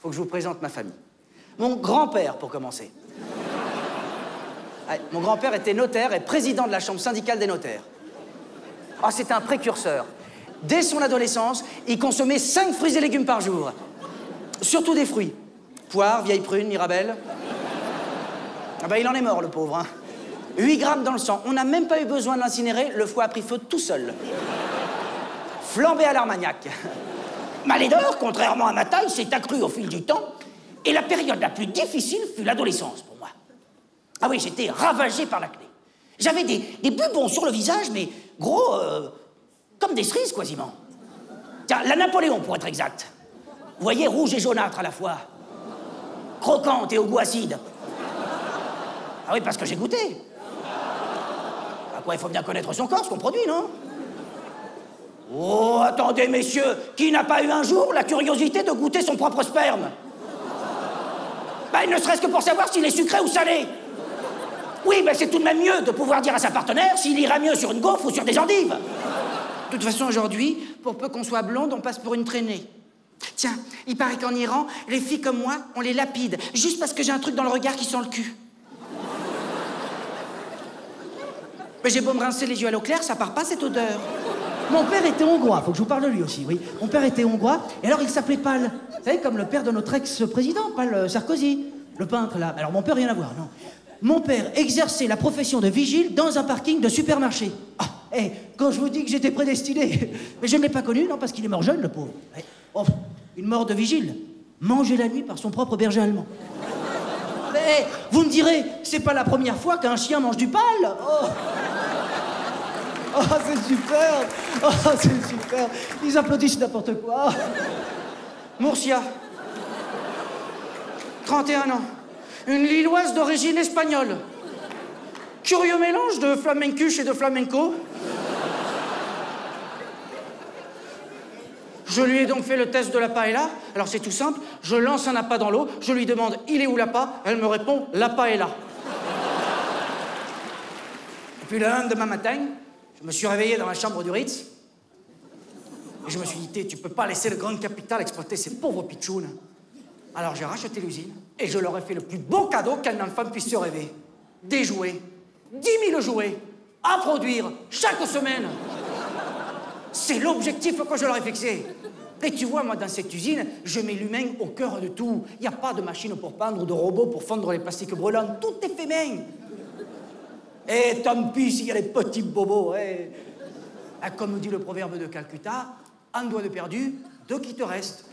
faut que je vous présente ma famille. Mon grand-père, pour commencer. Ouais, mon grand-père était notaire et président de la chambre syndicale des notaires. Ah, c'était un précurseur. Dès son adolescence, il consommait 5 fruits et légumes par jour. Surtout des fruits. Poire, vieille prune, mirabelle. Ah ben, il en est mort, le pauvre, hein. 8 grammes dans le sang. On n'a même pas eu besoin de l'incinérer, le foie a pris feu tout seul. Flambé à l'Armagnac. Ma laideur, contrairement à ma taille, s'est accrue au fil du temps. Et la période la plus difficile fut l'adolescence pour moi. Ah oui, j'étais ravagé par l'acné. J'avais des bubons sur le visage, mais gros, comme des cerises, quasiment. Tiens, la Napoléon, pour être exact. Vous voyez, rouge et jaunâtre à la fois. Croquante et au goût acide. Ah oui, parce que j'ai goûté. À quoi il faut bien connaître son corps, ce qu'on produit, non? Oh, attendez, messieurs, qui n'a pas eu un jour la curiosité de goûter son propre sperme? Ben, ne serait-ce que pour savoir s'il est sucré ou salé. Oui, ben c'est tout de même mieux de pouvoir dire à sa partenaire s'il ira mieux sur une gaufre ou sur des endives. De toute façon, aujourd'hui, pour peu qu'on soit blonde, on passe pour une traînée. Tiens, il paraît qu'en Iran, les filles comme moi, on les lapide, juste parce que j'ai un truc dans le regard qui sent le cul. Mais j'ai beau me rincer les yeux à l'eau claire, ça part pas cette odeur. Mon père était hongrois, faut que je vous parle de lui aussi, oui. Mon père était hongrois, et alors il s'appelait Pal. Vous savez, comme le père de notre ex-président, Pal Sarkozy. Le peintre, là. Alors mon père, rien à voir, non. Mon père exerçait la profession de vigile dans un parking de supermarché. Ah, quand je vous dis que j'étais prédestiné, mais je ne l'ai pas connu, non, parce qu'il est mort jeune, le pauvre. Oh, une mort de vigile, mangé la nuit par son propre berger allemand. Mais vous me direz, c'est pas la première fois qu'un chien mange du Pal. Oh. Oh, c'est super! Oh, c'est super! Ils applaudissent n'importe quoi. Murcia. 31 ans. Une Lilloise d'origine espagnole. Curieux mélange de flamencuche et de flamenco. Je lui ai donc fait le test de la paella. Alors c'est tout simple, je lance un appât dans l'eau, je lui demande « il est où l'appât ?» Elle me répond « l'appât est là ». Et puis le lendemain matin, je me suis réveillé dans la chambre du Ritz. Et je me suis dit, tu peux pas laisser le grand capital exploiter ces pauvres pitchounes. Alors j'ai racheté l'usine et je leur ai fait le plus beau cadeau qu'un enfant puisse se rêver. Des jouets. 10 000 jouets à produire chaque semaine. C'est l'objectif que je leur ai fixé. Et tu vois, moi, dans cette usine, je mets l'humain au cœur de tout. Il n'y a pas de machine pour pendre ou de robot pour fondre les plastiques brûlants. Tout est fait main. Et tant pis s'il y a les petits bobos. Et comme dit le proverbe de Calcutta, un doigt de perdu, deux qui te restent.